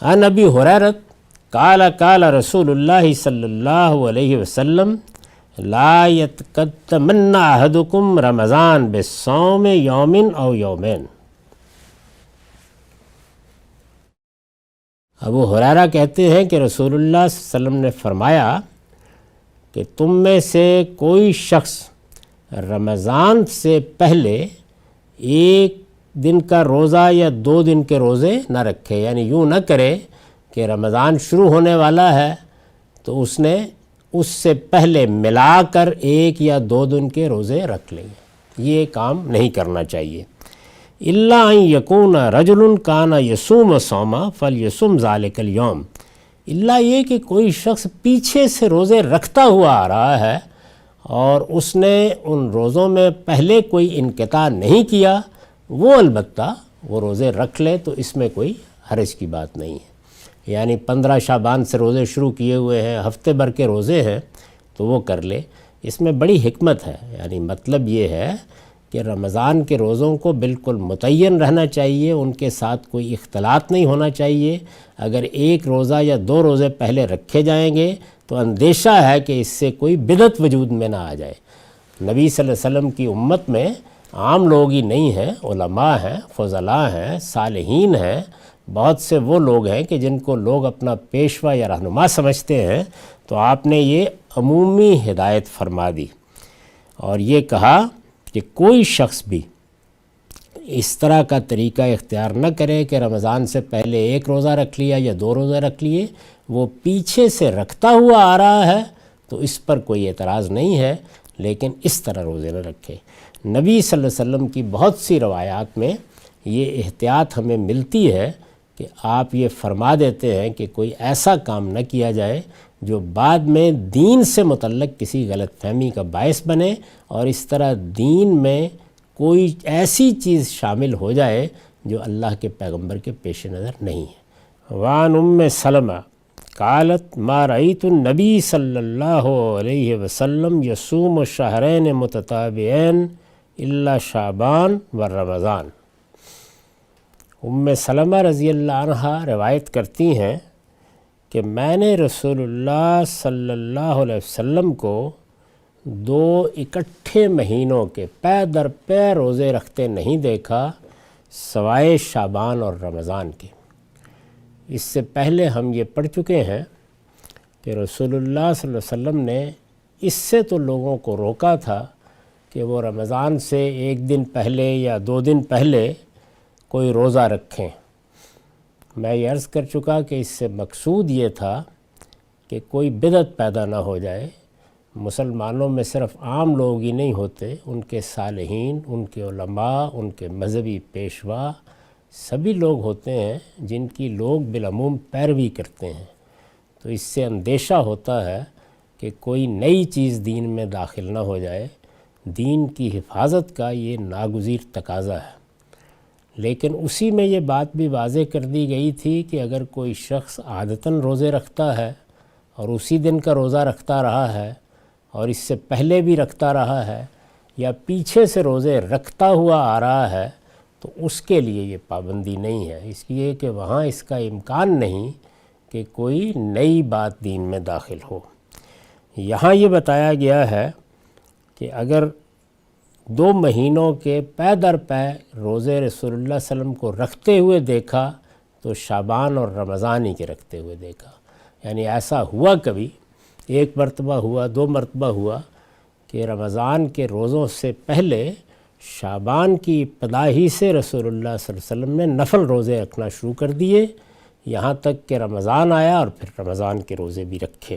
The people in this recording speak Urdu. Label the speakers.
Speaker 1: عن ابی ہریرہ قال قال رسول اللہ صلی اللہ علیہ وسلم لا یتقدمن احدکم رمضان بصوم یوم او یومین۔ ابو ہریرہ کہتے ہیں کہ رسول اللہ صلی اللہ علیہ وسلم نے فرمایا کہ تم میں سے کوئی شخص رمضان سے پہلے ایک دن کا روزہ یا 2 دن کے روزے نہ رکھے، یعنی یوں نہ کرے کہ رمضان شروع ہونے والا ہے تو اس نے اس سے پہلے ملا کر 1 یا 2 دن کے روزے رکھ لیں، یہ کام نہیں کرنا چاہیے۔ الا ان یکون رجل کان یصوم صوما فلیصم ذلک الیوم، الا یہ کہ کوئی شخص پیچھے سے روزے رکھتا ہوا آ رہا ہے اور اس نے ان روزوں میں پہلے کوئی انقطاع نہیں کیا، وہ البتہ وہ روزے رکھ لے تو اس میں کوئی حرج کی بات نہیں ہے۔ یعنی 15 شعبان سے روزے شروع کیے ہوئے ہیں، ہفتے بھر کے روزے ہیں تو وہ کر لے، اس میں بڑی حکمت ہے۔ یعنی مطلب یہ ہے کہ رمضان کے روزوں کو بالکل متعین رہنا چاہیے، ان کے ساتھ کوئی اختلاط نہیں ہونا چاہیے۔ اگر 1 روزہ یا 2 روزے پہلے رکھے جائیں گے تو اندیشہ ہے کہ اس سے کوئی بدعت وجود میں نہ آ جائے۔ نبی صلی اللہ علیہ وسلم کی امت میں عام لوگ ہی نہیں ہیں، علماء ہیں، فضلاء ہیں، صالحین ہیں، بہت سے وہ لوگ ہیں کہ جن کو لوگ اپنا پیشوا یا رہنما سمجھتے ہیں، تو آپ نے یہ عمومی ہدایت فرما دی اور یہ کہا کہ کوئی شخص بھی اس طرح کا طریقہ اختیار نہ کرے کہ رمضان سے پہلے 1 روزہ رکھ لیا یا 2 روزہ رکھ لیے، وہ پیچھے سے رکھتا ہوا آ رہا ہے تو اس پر کوئی اعتراض نہیں ہے، لیکن اس طرح روزے نہ رکھے۔ نبی صلی اللہ علیہ وسلم کی بہت سی روایات میں یہ احتیاط ہمیں ملتی ہے کہ آپ یہ فرما دیتے ہیں کہ کوئی ایسا کام نہ کیا جائے جو بعد میں دین سے متعلق کسی غلط فہمی کا باعث بنے اور اس طرح دین میں کوئی ایسی چیز شامل ہو جائے جو اللہ کے پیغمبر کے پیش نظر نہیں ہے۔ وعن ام سلمہ قالت ما رأیت النبی صلی اللہ علیہ وسلم یصوم شہرین متتابعین الا شعبان و رمضان۔ ام سلمہ رضی اللہ عنہ روایت کرتی ہیں کہ میں نے رسول اللہ صلی اللہ علیہ وسلم کو 2 اکٹھے مہینوں کے پے در پے روزے رکھتے نہیں دیکھا سوائے شعبان اور رمضان کے۔ اس سے پہلے ہم یہ پڑھ چکے ہیں کہ رسول اللہ صلی اللہ علیہ وسلم نے اس سے تو لوگوں کو روکا تھا کہ وہ رمضان سے 1 دن پہلے یا 2 دن پہلے کوئی روزہ رکھیں۔ میں یہ عرض کر چکا کہ اس سے مقصود یہ تھا کہ کوئی بدعت پیدا نہ ہو جائے۔ مسلمانوں میں صرف عام لوگ ہی نہیں ہوتے، ان کے صالحین، ان کے علماء، ان کے مذہبی پیشوا، سبھی لوگ ہوتے ہیں جن کی لوگ بالعموم پیروی کرتے ہیں، تو اس سے اندیشہ ہوتا ہے کہ کوئی نئی چیز دین میں داخل نہ ہو جائے۔ دین کی حفاظت کا یہ ناگزیر تقاضا ہے، لیکن اسی میں یہ بات بھی واضح کر دی گئی تھی کہ اگر کوئی شخص عادتاً روزے رکھتا ہے اور اسی دن کا روزہ رکھتا رہا ہے اور اس سے پہلے بھی رکھتا رہا ہے یا پیچھے سے روزے رکھتا ہوا آ رہا ہے تو اس کے لیے یہ پابندی نہیں ہے، اس لیے کہ وہاں اس کا امکان نہیں کہ کوئی نئی بات دین میں داخل ہو۔ یہاں یہ بتایا گیا ہے کہ اگر 2 مہینوں کے پے در پے روزے رسول اللہ صلی اللہ علیہ وسلم کو رکھتے ہوئے دیکھا تو شعبان اور رمضان ہی کے رکھتے ہوئے دیکھا۔ یعنی ایسا ہوا کبھی 1 مرتبہ ہوا، 2 مرتبہ ہوا کہ رمضان کے روزوں سے پہلے شعبان کی ابتدا ہی سے رسول اللہ صلی اللہ علیہ وسلم نے نفل روزے رکھنا شروع کر دیے، یہاں تک کہ رمضان آیا اور پھر رمضان کے روزے بھی رکھے۔